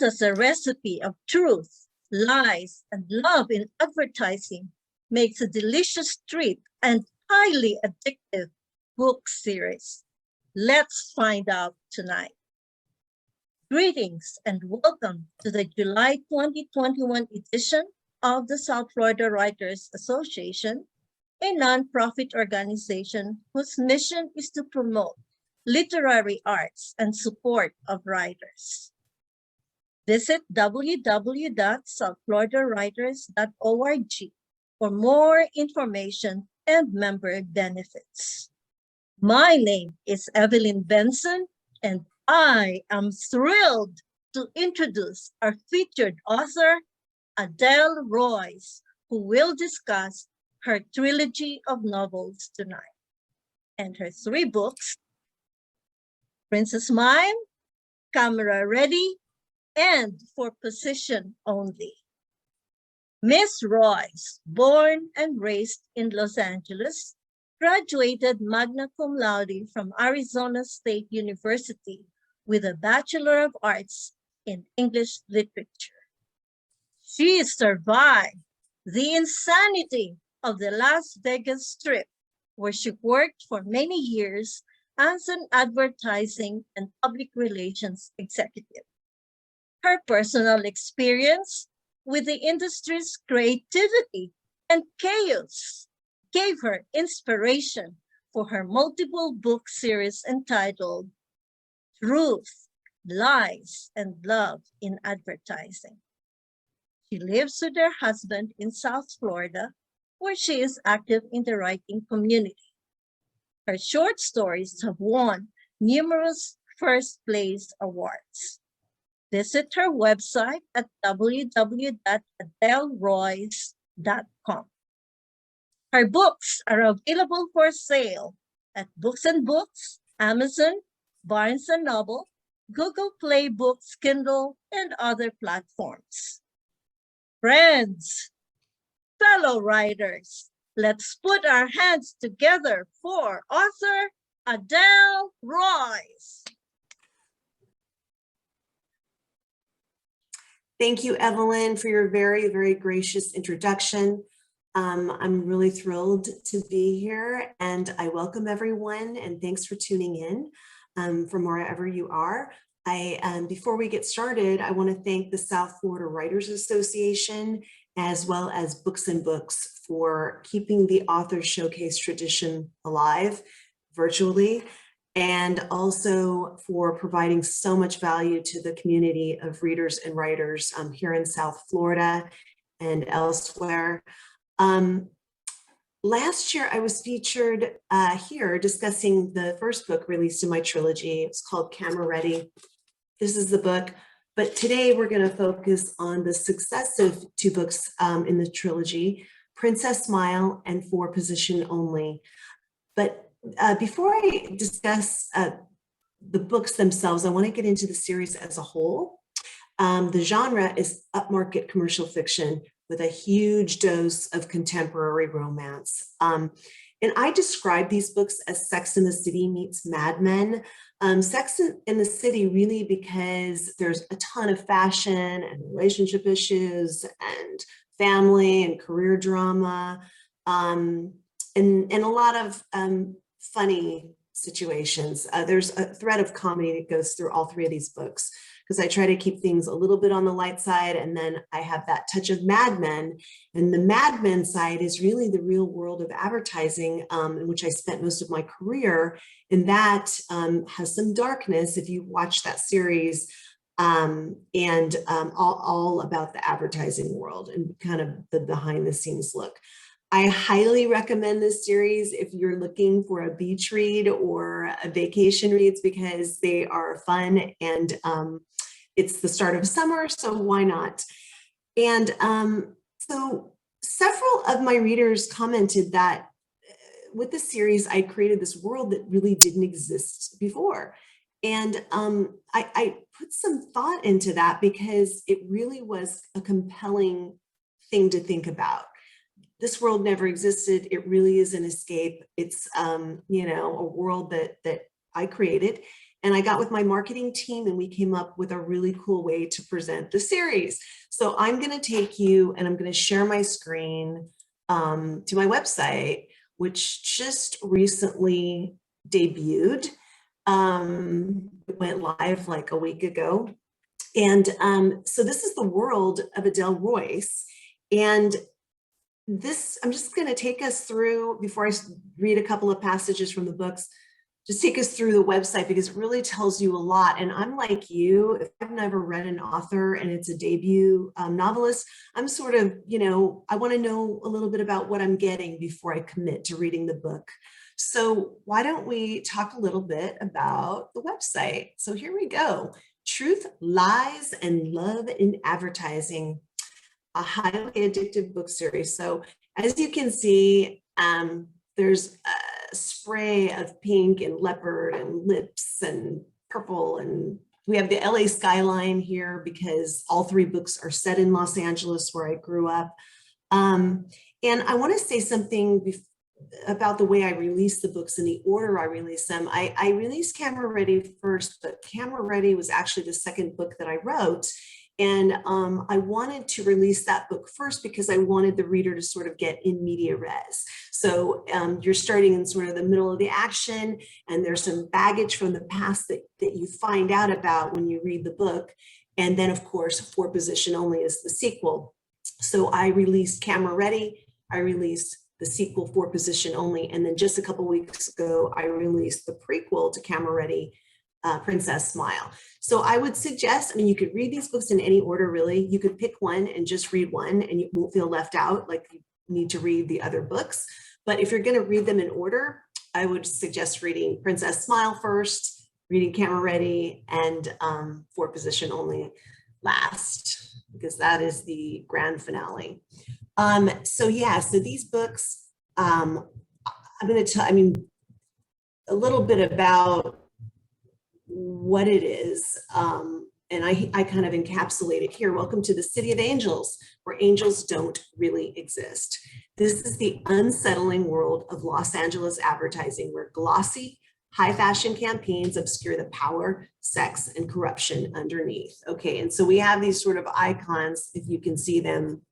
known as a recipe of truth, lies, and love in advertising, makes a delicious treat and highly addictive book series. Let's find out tonight. Greetings and welcome to the July 2021 edition of the South Florida Writers Association, a nonprofit organization whose mission is to promote literary arts and support of writers. Visit www.southfloridawriters.org for more information and member benefits. My name is Evelyn Benson, and I am thrilled to introduce our featured author, Adele Royce, who will discuss her trilogy of novels tonight, and her 3 books, Princess Mime, Camera Ready, and For Position Only. Miss Royce, born and raised in Los Angeles, graduated magna cum laude from Arizona State University with a Bachelor of Arts in English Literature. She survived the insanity of the Las Vegas Strip, where she worked for many years as an advertising and public relations executive. Her personal experience with the industry's creativity and chaos gave her inspiration for her multiple book series entitled Truth, Lies, and Love in Advertising. She lives with her husband in South Florida, where she is active in the writing community. Her short stories have won numerous first-place awards. Visit her website at www.adeleroyce.com. Her books are available for sale at Books and Books, Amazon, Barnes & Noble, Google Play Books, Kindle, and other platforms. Friends, fellow writers, let's put our hands together for author Adele Royce. Thank you, Evelyn, for your very, very gracious introduction. I'm really thrilled to be here, and I welcome everyone, and thanks for tuning in from wherever you are. Before we get started, I want to thank the South Florida Writers Association, as well as Books and Books, for keeping the Author Showcase tradition alive virtually, and also for providing so much value to the community of readers and writers here in South Florida and elsewhere. Last year, I was featured here discussing the first book released in my trilogy. It's called Camera Ready. This is the book, but today we're going to focus on the successive 2 books in the trilogy, Princess Smile and For Position Only. But before I discuss the books themselves, I want to get into the series as a whole. The genre is upmarket commercial fiction with a huge dose of contemporary romance. And I describe these books as Sex and the City meets Mad Men. Sex in the City really because there's a ton of fashion and relationship issues and family and career drama, and a lot of funny situations. There's a thread of comedy that goes through all 3 of these books, because I try to keep things a little bit on the light side, and then I have that touch of Mad Men. And the Mad Men side is really the real world of advertising, in which I spent most of my career, and that has some darkness if you watch that series, and all about the advertising world and kind of the behind the scenes look. I highly recommend this series if you're looking for a beach read or a vacation reads, because they are fun, and it's the start of summer, so why not? And so several of my readers commented that with the series, I created this world that really didn't exist before. And I put some thought into that, because it really was a compelling thing to think about. This world never existed. It really is an escape. It's, you know, a world that I created. And I got with my marketing team and we came up with a really cool way to present the series. So I'm going to take you and I'm going to share my screen to my website, which just recently debuted. It went live like a week ago. And so this is the world of Adele Royce. And this, I'm just going to take us through, before I read a couple of passages from the books, just take us through the website because it really tells you a lot. And I'm like you, if I've never read an author and it's a debut novelist, I'm sort of, I want to know a little bit about what I'm getting before I commit to reading the book. So why don't we talk a little bit about the website? So here we go. Truth, Lies, and Love in Advertising, a highly addictive book series. So as you can see, there's a spray of pink and leopard and lips and purple, and we have the LA skyline here because all three books are set in Los Angeles where I grew up. And I want to say something about the way I release the books and the order I release them. I released Camera Ready first, but Camera Ready was actually the second book that I wrote. And I wanted to release that book first because I wanted the reader to sort of get in media res. So you're starting in sort of the middle of the action, and there's some baggage from the past that you find out about when you read the book. And then, of course, For Position Only is the sequel. So I released Camera Ready, I released the sequel For Position Only, and then just a couple weeks ago, I released the prequel to Camera Ready, Princess Smile. So I would suggest, you could read these books in any order, really. You could pick one and just read one and you won't feel left out, like you need to read the other books. But if you're going to read them in order, I would suggest reading Princess Smile first, reading Camera Ready, and For Position Only last, because that is the grand finale. So these books, I'm going to tell, a little bit about what it is. And I kind of encapsulate it here. Welcome to the City of Angels, where angels don't really exist. This is the unsettling world of Los Angeles advertising, where glossy, high fashion campaigns obscure the power, sex, and corruption underneath. Okay, and so we have these sort of icons, if you can see them,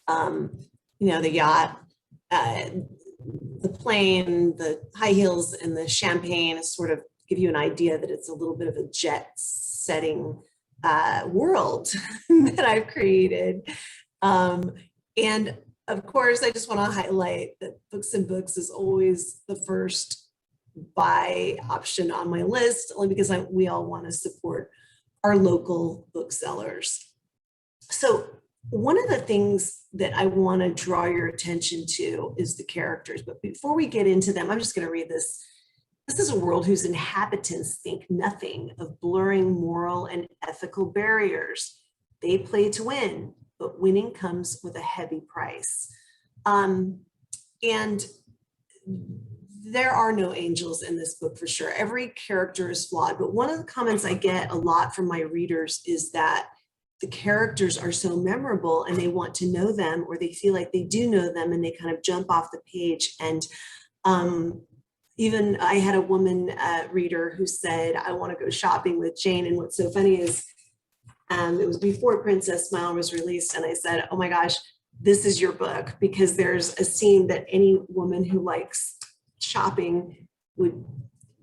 the yacht, the plane, the high heels, and the champagne sort of give you an idea that it's a little bit of a jet setting world that I've created. And of course, I just want to highlight that Books and Books is always the first buy option on my list, only because we all want to support our local booksellers. So one of the things that I want to draw your attention to is the characters. But before we get into them, I'm just going to read this. This is a world whose inhabitants think nothing of blurring moral and ethical barriers. They play to win, but winning comes with a heavy price. And there are no angels in this book for sure. Every character is flawed, but one of the comments I get a lot from my readers is that the characters are so memorable and they want to know them, or they feel like they do know them and they kind of jump off the page. And even I had a woman reader who said, I want to go shopping with Jane. And what's so funny is it was before Princess Smile was released. And I said, oh my gosh, this is your book, because there's a scene that any woman who likes shopping would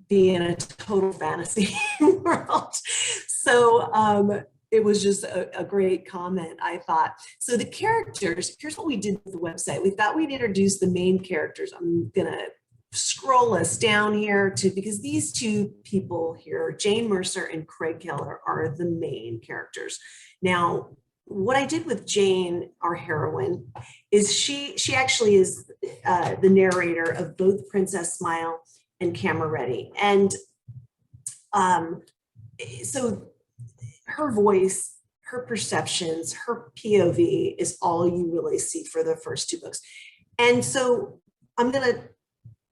be in a total fantasy world. So it was just a great comment, I thought. So the characters, here's what we did with the website. We thought we'd introduce the main characters. I'm gonna scroll us down here because these two people here, Jane Mercer and Craig Keller, are the main characters. Now, what I did with Jane, our heroine, is she actually is the narrator of both Princess Smile and Camera Ready. And so her voice, her perceptions, her POV is all you really see for the first two books. And so I'm going to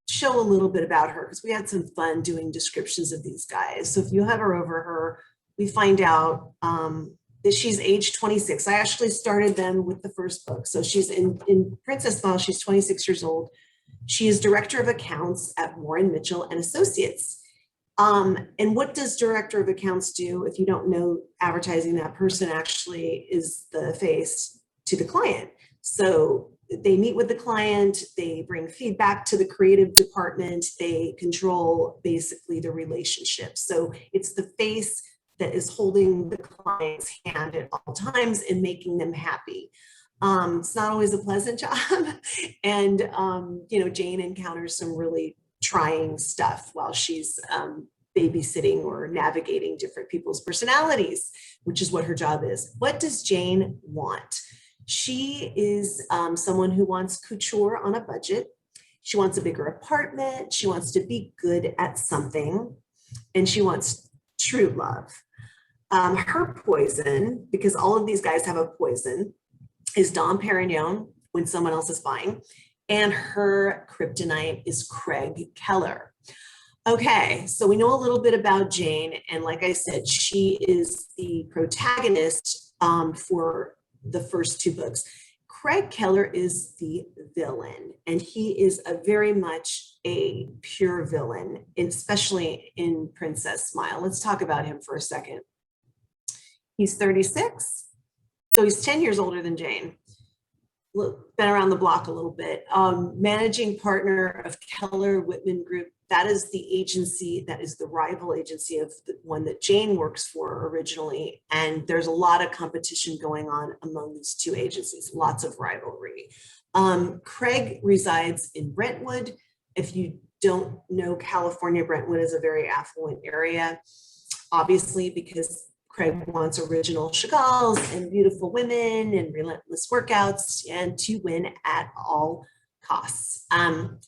show a little bit about her because we had some fun doing descriptions of these guys. So if you hover over her, we find out that she's age 26. I actually started them with the first book. So she's in Princess Smile, she's 26 years old. She is director of accounts at Warren Mitchell and Associates. And what does director of accounts do? If you don't know advertising, that person actually is the face to the client. So they meet with the client, they bring feedback to the creative department, they control basically the relationship. So it's the face that is holding the client's hand at all times and making them happy. It's not always a pleasant job. And, Jane encounters some really trying stuff while she's babysitting or navigating different people's personalities, which is what her job is. What does Jane want? She is someone who wants couture on a budget. She wants a bigger apartment. She wants to be good at something. And she wants true love. Her poison, because all of these guys have a poison, is Dom Perignon when someone else is buying. And her kryptonite is Craig Keller. Okay, so we know a little bit about Jane. And like I said, she is the protagonist for the first two books. Craig Keller is the villain, and he is a very much a pure villain, especially in Princess Smile. Let's talk about him for a second. He's 36, so he's 10 years older than Jane. Been around the block a little bit. Managing partner of Keller Whitman Group. That is the agency that is the rival agency of the one that Jane works for originally. And there's a lot of competition going on among these two agencies, lots of rivalry. Craig resides in Brentwood. If you don't know California, Brentwood is a very affluent area, obviously, because Craig wants original Chagalls and beautiful women and relentless workouts and to win at all costs.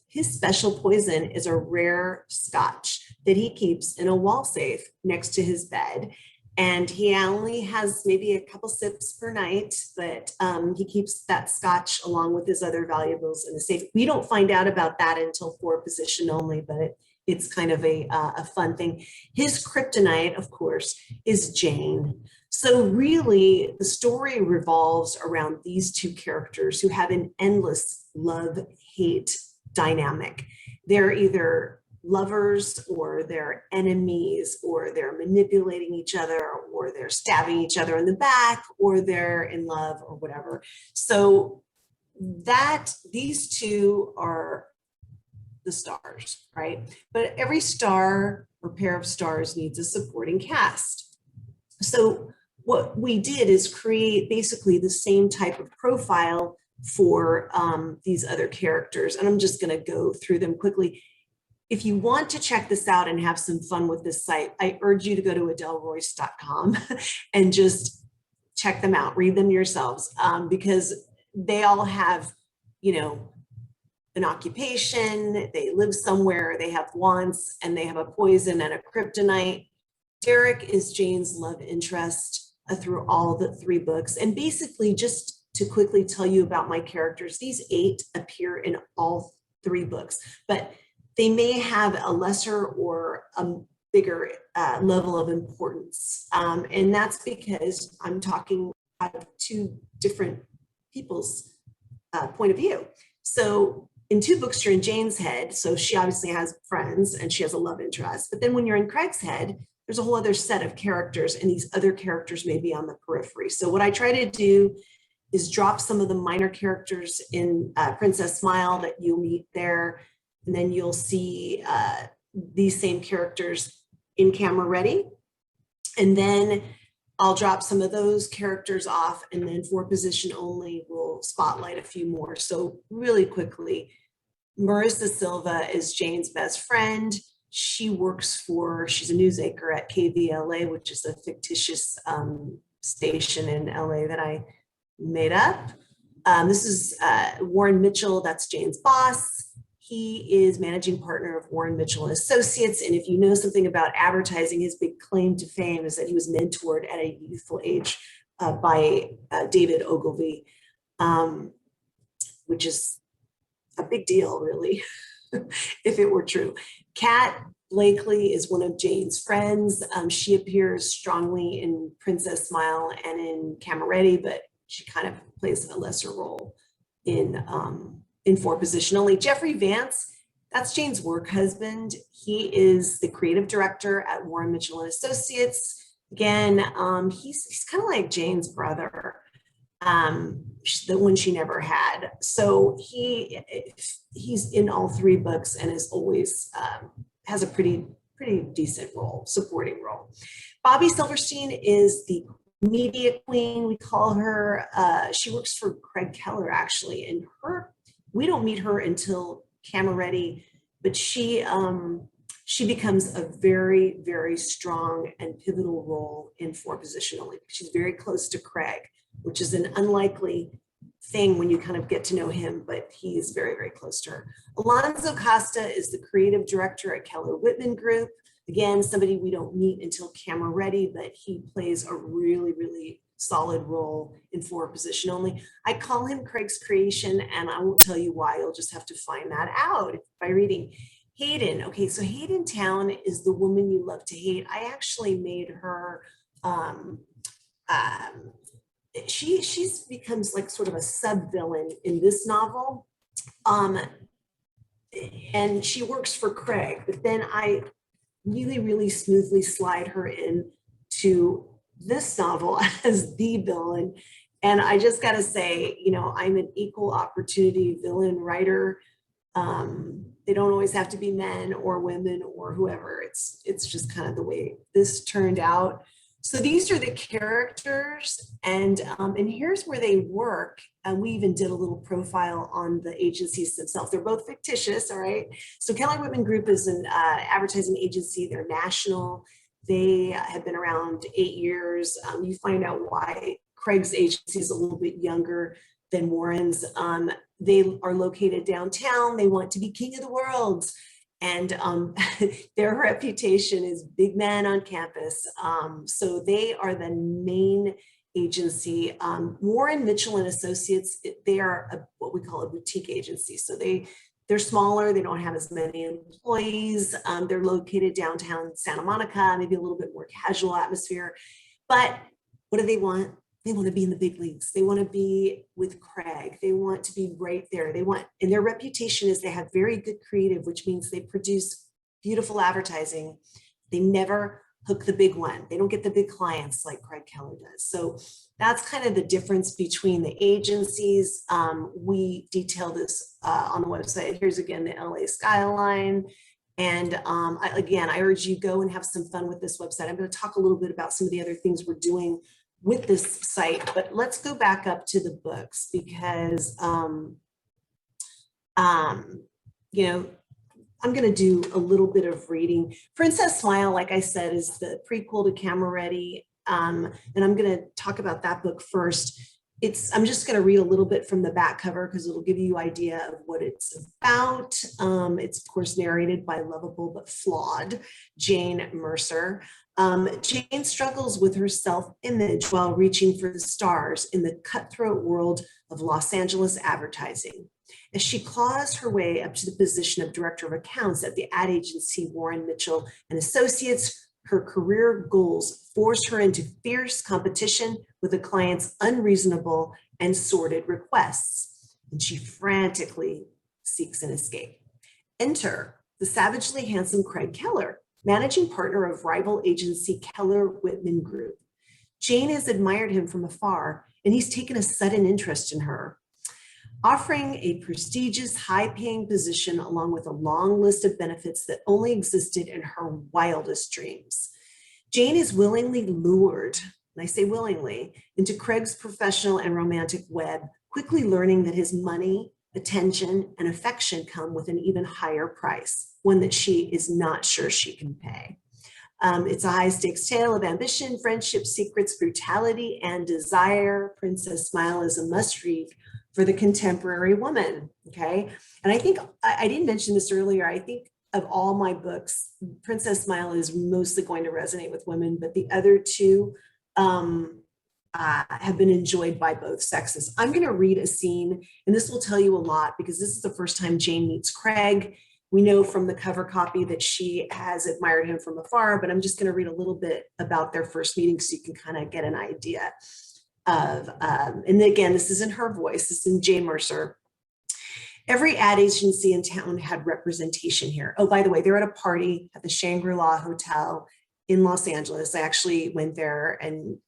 His special poison is a rare scotch that he keeps in a wall safe next to his bed. And he only has maybe a couple sips per night, but he keeps that scotch along with his other valuables in the safe. We don't find out about that until for position only, but it's kind of a fun thing. His kryptonite, of course, is Jane. So really, the story revolves around these two characters who have an endless love-hate dynamic. They're either lovers or they're enemies, or they're manipulating each other, or they're stabbing each other in the back, or they're in love, or whatever. So these two are the stars, right? But every star or pair of stars needs a supporting cast. So what we did is create basically the same type of profile for these other characters. And I'm just going to go through them quickly. If you want to check this out and have some fun with this site, I urge you to go to AdeleRoyce.com and just check them out, read them yourselves, because they all have, an occupation, they live somewhere, they have wants, and they have a poison and a kryptonite. Derek is Jane's love interest through all the three books. And basically, just to quickly tell you about my characters, these 8 appear in all 3 books, but they may have a lesser or a bigger level of importance. And that's because I'm talking out of 2 different people's point of view. So in 2 books, you're in Jane's head. So she obviously has friends and she has a love interest. But then when you're in Craig's head, there's a whole other set of characters, and these other characters may be on the periphery. So what I try to do is drop some of the minor characters in Princess Smile that you'll meet there. And then you'll see these same characters in Camera Ready. And then I'll drop some of those characters off, and then for position only, we'll spotlight a few more. So really quickly, Marissa Silva is Jane's best friend. She's a news anchor at KVLA, which is a fictitious station in LA that I made up. This is Warren Mitchell, that's Jane's boss. He is managing partner of Warren Mitchell and Associates. And if you know something about advertising, his big claim to fame is that he was mentored at a youthful age by David Ogilvy, which is a big deal, really, if it were true. Kat Blakely is one of Jane's friends. She appears strongly in Princess Smile and in Camera Ready, but she kind of plays a lesser role in For Position Only. Jeffrey Vance That's Jane's work husband. He is the creative director at Warren Mitchell and Associates. Again, he's kind of like Jane's brother, the one she never had. So he's in all three books and is always has a pretty decent role, supporting role. Bobby Silverstein is the media queen, we call her. She works for Craig Keller, actually, and we don't meet her until Camera Ready, but she becomes a very, very strong and pivotal role in For Position Only. She's very close to Craig, which is an unlikely thing when you kind of get to know him, but he is very, very close to her. Alonzo Costa is the creative director at Keller Whitman Group. Again, somebody we don't meet until Camera Ready, but he plays a really, really solid role in For Position Only. I call him Craig's creation, and I won't tell you why. You'll just have to find that out by reading. Hayden. Okay, so Hayden Town is the woman you love to hate. I actually made her, she becomes like sort of a sub-villain in this novel. And she works for Craig, but then I really, really smoothly slide her in to this novel as the villain. And I just got to say, you know, I'm an equal opportunity villain writer. They don't always have to be men or women or whoever. It's just kind of the way this turned out. So these are the characters, and here's where they work. And we even did a little profile on the agencies themselves. They're both fictitious, all right? So Keller Whitman Group is an advertising agency. They're national. They have been around 8 years. You find out why Craig's agency is a little bit younger than Warren's. They are located downtown. They want to be king of the world. And their reputation is big men on campus. So they are the main agency. Warren Mitchell and Associates, they are what we call a boutique agency. So they're smaller. They don't have as many employees. They're located downtown Santa Monica, maybe a little bit more casual atmosphere. But what do they want? They want to be in the big leagues. They want to be with Craig. They want to be right there. And their reputation is they have very good creative, which means they produce beautiful advertising. They never hook the big one. They don't get the big clients like Craig Keller does. So that's kind of the difference between the agencies. We detail this on the website. Here's again the LA skyline. And I urge you go and have some fun with this website. I'm going to talk a little bit about some of the other things we're doing with this site, but let's go back up to the books because, you know, I'm going to do a little bit of reading. Princess Smile, like I said, is the prequel to Camera Ready, and I'm going to talk about that book first. I'm just going to read a little bit from the back cover because it'll give you an idea of what it's about. It's of course narrated by lovable but flawed Jane Mercer. Jane struggles with her self-image while reaching for the stars in the cutthroat world of Los Angeles advertising. As she claws her way up to the position of director of accounts at the ad agency Warren Mitchell and Associates, her career goals force her into fierce competition with the client's unreasonable and sordid requests, and she frantically seeks an escape. Enter the savagely handsome Craig Keller, managing partner of rival agency Keller Whitman Group. Jane has admired him from afar, and he's taken a sudden interest in her, offering a prestigious, high-paying position along with a long list of benefits that only existed in her wildest dreams. Jane is willingly lured, and I say willingly, into Craig's professional and romantic web, quickly learning that his money, attention, and affection come with an even higher price, one that she is not sure she can pay. It's a high-stakes tale of ambition, friendship, secrets, brutality, and desire. Princess Smile is a must-read for the contemporary woman, okay? And I think, I didn't mention this earlier, I think of all my books, Princess Smile is mostly going to resonate with women, but the other two have been enjoyed by both sexes. I'm gonna read a scene, and this will tell you a lot because this is the first time Jane meets Craig. We know from the cover copy that she has admired him from afar, but I'm just gonna read a little bit about their first meeting so you can kind of get an idea of, and again, this isn't her voice, this is in Jane Mercer. Every ad agency in town had representation here. Oh, by the way, they're at a party at the Shangri-La Hotel in Los Angeles. I actually went there and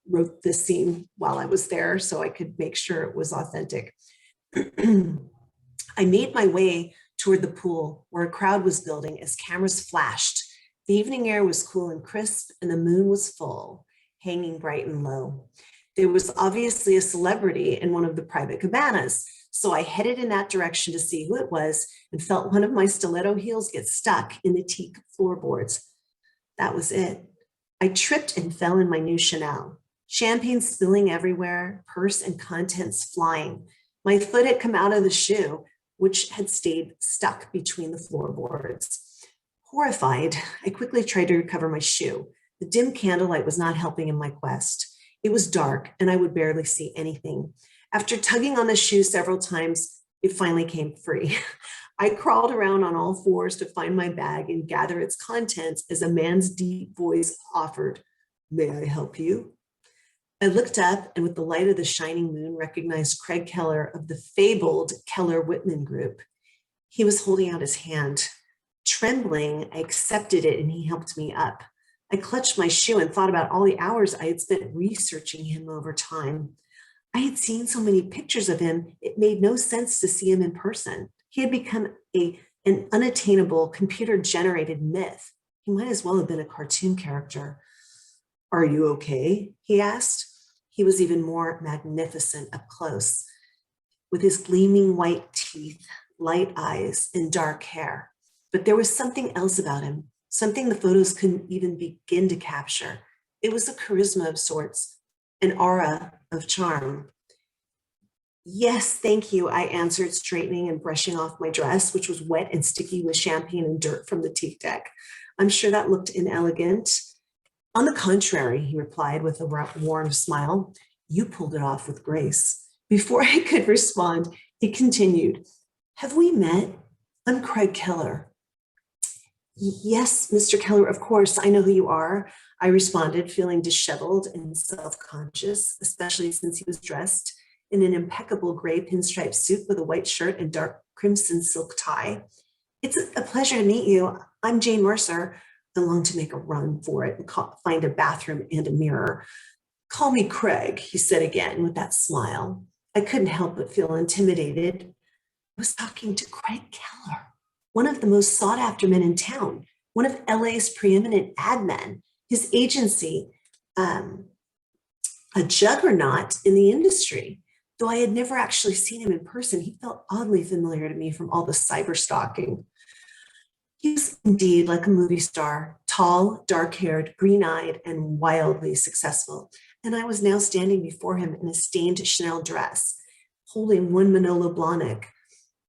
wrote this scene while I was there so I could make sure it was authentic. I made my way toward the pool where a crowd was building as cameras flashed. The evening air was cool and crisp, and the moon was full, hanging bright and low. There was obviously a celebrity in one of the private cabanas, so I headed in that direction to see who it was and felt one of my stiletto heels get stuck in the teak floorboards. That was it. I tripped and fell in my new Chanel. Champagne spilling everywhere, purse and contents flying. My foot had come out of the shoe, which had stayed stuck between the floorboards. Horrified, I quickly tried to recover my shoe. The dim candlelight was not helping in my quest. It was dark, and I would barely see anything. After tugging on the shoe several times, it finally came free. I crawled around on all fours to find my bag and gather its contents as a man's deep voice offered, "May I help you?" I looked up and with the light of the shining moon recognized Craig Keller of the fabled Keller Whitman Group. He was holding out his hand. Trembling, I accepted it and he helped me up. I clutched my shoe and thought about all the hours I had spent researching him over time. I had seen so many pictures of him, it made no sense to see him in person. He had become an unattainable, computer-generated myth. He might as well have been a cartoon character. "Are you okay?" he asked. He was even more magnificent up close, with his gleaming white teeth, light eyes, and dark hair. But there was something else about him, something the photos couldn't even begin to capture. It was a charisma of sorts, an aura of charm. "Yes, thank you," I answered, straightening and brushing off my dress, which was wet and sticky with champagne and dirt from the teak deck. "I'm sure that looked inelegant." "On the contrary," he replied with a warm smile, "you pulled it off with grace." Before I could respond, he continued, "Have we met? I'm Craig Keller." "Yes, Mr. Keller, of course, I know who you are," I responded, feeling disheveled and self-conscious, especially since he was dressed in an impeccable gray pinstripe suit with a white shirt and dark crimson silk tie. "It's a pleasure to meet you. I'm Jane Mercer." I longed to make a run for it and find a bathroom and a mirror. "Call me Craig," he said again with that smile. I couldn't help but feel intimidated. I was talking to Craig Keller, one of the most sought after men in town, one of LA's preeminent ad men, his agency, a juggernaut in the industry. Though I had never actually seen him in person, he felt oddly familiar to me from all the cyber stalking. He was indeed like a movie star, tall, dark-haired, green-eyed, and wildly successful. And I was now standing before him in a stained Chanel dress, holding one Manolo Blahnik.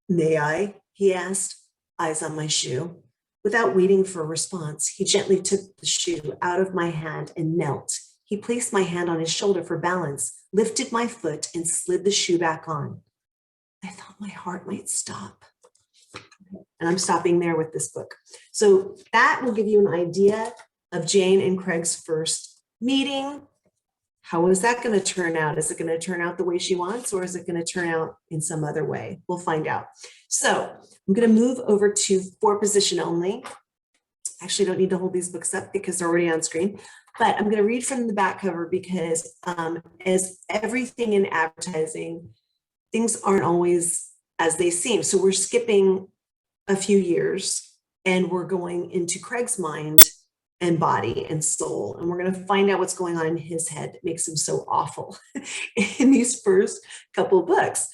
"May I?" he asked, eyes on my shoe. Without waiting for a response, he gently took the shoe out of my hand and knelt. He placed my hand on his shoulder for balance, lifted my foot, and slid the shoe back on. I thought my heart might stop. And I'm stopping there with this book. So that will give you an idea of Jane and Craig's first meeting. How is that going to turn out? Is it going to turn out the way she wants, or is it going to turn out in some other way? We'll find out. So I'm going to move over to For Position Only. Actually, I don't need to hold these books up because they're already on screen, but I'm going to read from the back cover because as everything in advertising, things aren't always as they seem. So we're skipping a few years and we're going into Craig's mind and body and soul. And we're going to find out what's going on in his head that makes him so awful in these first couple of books.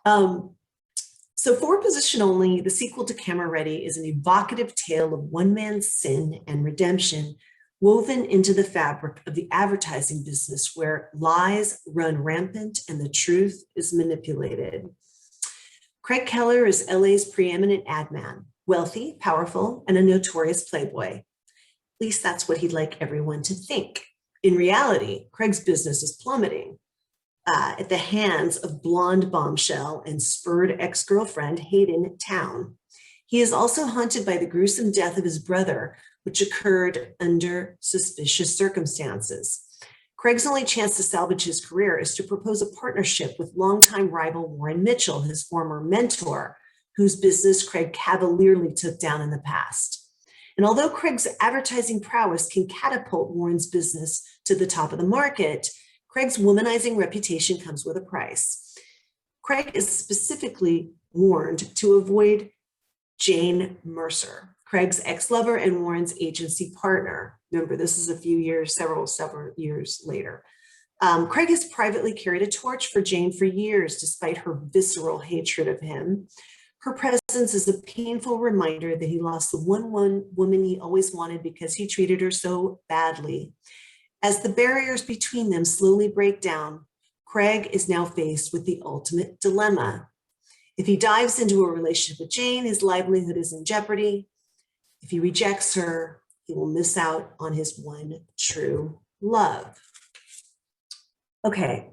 So For Position Only, the sequel to Camera Ready, is an evocative tale of one man's sin and redemption woven into the fabric of the advertising business where lies run rampant and the truth is manipulated. Craig Keller is LA's preeminent ad man, wealthy, powerful, and a notorious playboy. At least that's what he'd like everyone to think. In reality, Craig's business is plummeting at the hands of blonde bombshell and spurred ex-girlfriend Hayden Town. He is also haunted by the gruesome death of his brother, which occurred under suspicious circumstances. Craig's only chance to salvage his career is to propose a partnership with longtime rival Warren Mitchell, his former mentor, whose business Craig cavalierly took down in the past. And although Craig's advertising prowess can catapult Warren's business to the top of the market, Craig's womanizing reputation comes with a price. Craig is specifically warned to avoid Jane Mercer, Craig's ex-lover and Warren's agency partner. Remember, this is several years later. Craig has privately carried a torch for Jane for years, despite her visceral hatred of him. Her presence is a painful reminder that he lost the one woman he always wanted because he treated her so badly. As the barriers between them slowly break down, Craig is now faced with the ultimate dilemma. If he dives into a relationship with Jane, his livelihood is in jeopardy. If he rejects her, he will miss out on his one true love. Okay,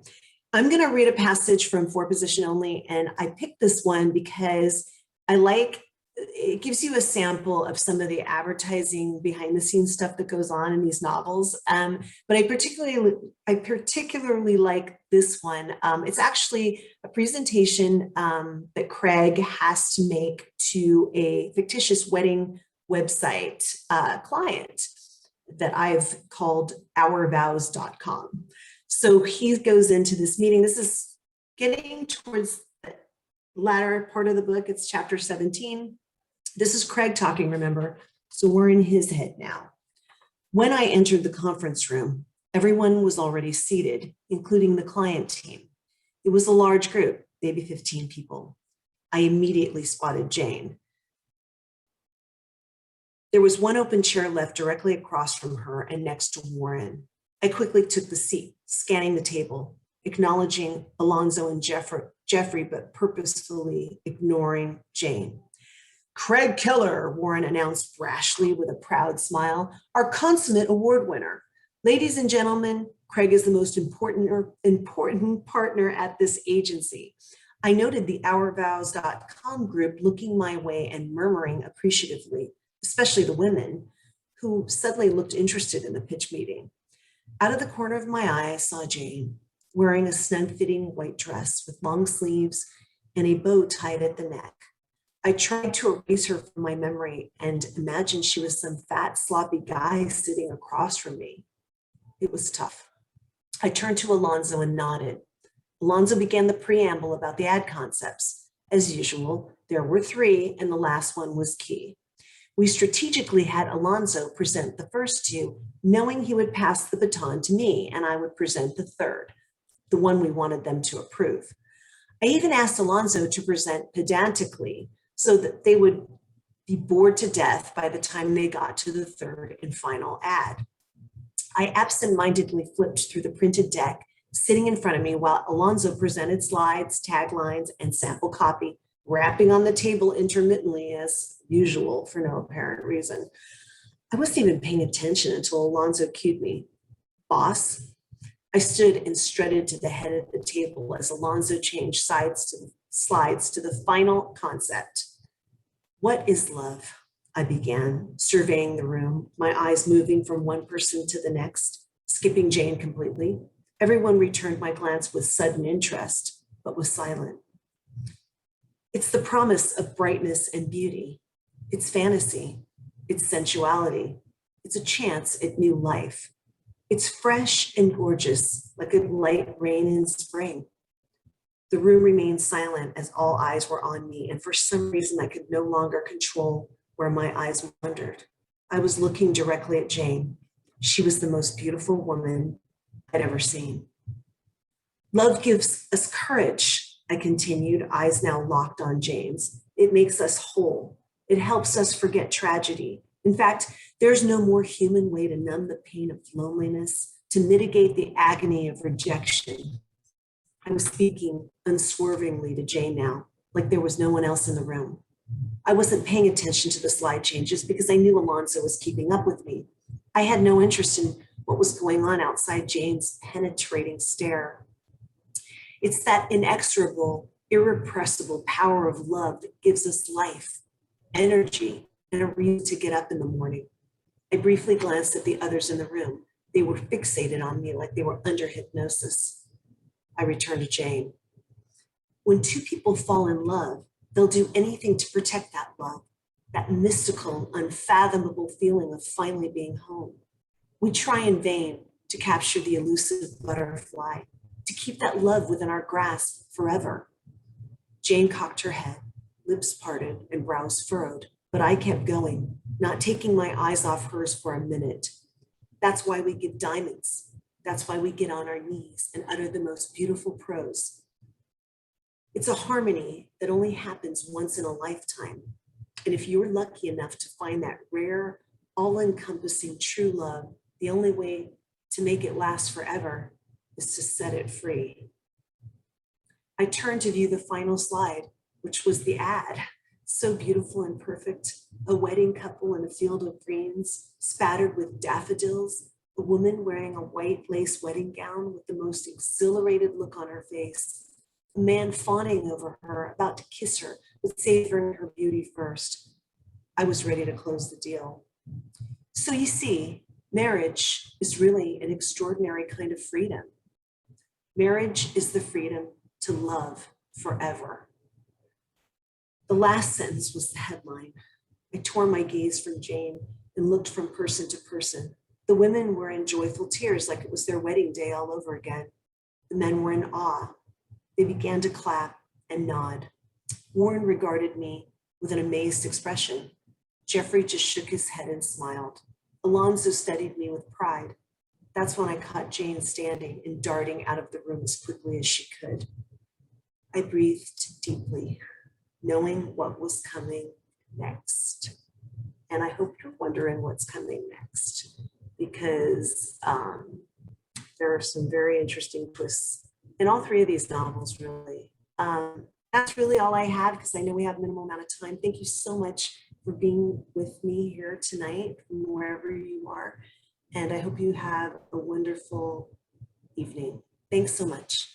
I'm going to read a passage from For Position Only, and I picked this one because it gives you a sample of some of the advertising behind the scenes stuff that goes on in these novels. But I particularly like this one. It's actually a presentation that Craig has to make to a fictitious wedding website client that I've called ourvows.com. So he goes into this meeting. This is getting towards the latter part of the book. It's chapter 17. This is Craig talking, remember? So we're in his head now. When I entered the conference room, everyone was already seated, including the client team. It was a large group, maybe 15 people. I immediately spotted Jane. There was one open chair left directly across from her and next to Warren. I quickly took the seat, scanning the table, acknowledging Alonzo and Jeffrey, but purposefully ignoring Jane. Craig Keller, Warren announced brashly with a proud smile, our consummate award winner. Ladies and gentlemen, Craig is the most important partner at this agency. I noted the ourvows.com group looking my way and murmuring appreciatively, especially the women, who suddenly looked interested in the pitch meeting. Out of the corner of my eye, I saw Jane, wearing a snug-fitting white dress with long sleeves and a bow tied at the neck. I tried to erase her from my memory and imagined she was some fat, sloppy guy sitting across from me. It was tough. I turned to Alonzo and nodded. Alonzo began the preamble about the ad concepts. As usual, there were 3, and the last one was key. We strategically had Alonzo present the first 2, knowing he would pass the baton to me and I would present the third, the one we wanted them to approve. I even asked Alonzo to present pedantically so that they would be bored to death by the time they got to the third and final ad. I absentmindedly flipped through the printed deck sitting in front of me while Alonzo presented slides, taglines, and sample copy, rapping on the table intermittently as usual for no apparent reason. I wasn't even paying attention until Alonzo cued me. Boss? I stood and strutted to the head of the table as Alonzo changed slides to the final concept. What is love? I began, surveying the room, my eyes moving from one person to the next, skipping Jane completely. Everyone returned my glance with sudden interest, but was silent. It's the promise of brightness and beauty. It's fantasy. It's sensuality. It's a chance at new life. It's fresh and gorgeous, like a light rain in spring. The room remained silent as all eyes were on me, and for some reason I could no longer control where my eyes wandered. I was looking directly at Jane. She was the most beautiful woman I'd ever seen. Love gives us courage, I continued, eyes now locked on Jane's. It makes us whole. It helps us forget tragedy. In fact, there's no more human way to numb the pain of loneliness, to mitigate the agony of rejection. I was speaking unswervingly to Jane now, like there was no one else in the room. I wasn't paying attention to the slide changes because I knew Alonzo was keeping up with me. I had no interest in what was going on outside Jane's penetrating stare. It's that inexorable, irrepressible power of love that gives us life, energy, and a reason to get up in the morning. I briefly glanced at the others in the room. They were fixated on me like they were under hypnosis. I returned to Jane. When 2 people fall in love, They'll do anything to protect that love, that mystical, unfathomable feeling of finally being home. We try in vain to capture the elusive butterfly, to keep that love within our grasp forever. Jane cocked her head, lips parted and brows furrowed, but I kept going, not taking my eyes off hers for a minute. That's why we give diamonds. That's why we get on our knees and utter the most beautiful prose. It's a harmony that only happens once in a lifetime. And if you're lucky enough to find that rare, all-encompassing true love, the only way to make it last forever is to set it free. I turned to view the final slide, which was the ad. So beautiful and perfect. A wedding couple in a field of greens, spattered with daffodils, a woman wearing a white lace wedding gown with the most exhilarated look on her face, a man fawning over her, about to kiss her, but savoring her beauty first. I was ready to close the deal. So you see, marriage is really an extraordinary kind of freedom. Marriage is the freedom to love forever. The last sentence was the headline. I tore my gaze from Jane and looked from person to person. The women were in joyful tears like it was their wedding day all over again. The men were in awe. They began to clap and nod. Warren regarded me with an amazed expression. Jeffrey just shook his head and smiled. Alonzo studied me with pride. That's when I caught Jane standing and darting out of the room as quickly as she could. I breathed deeply, knowing what was coming next. And I hope you're wondering what's coming next, because there are some very interesting twists in all three of these novels, really. That's really all I had, because I know we have a minimal amount of time. Thank you so much for being with me here tonight, from wherever you are. And I hope you have a wonderful evening. Thanks so much.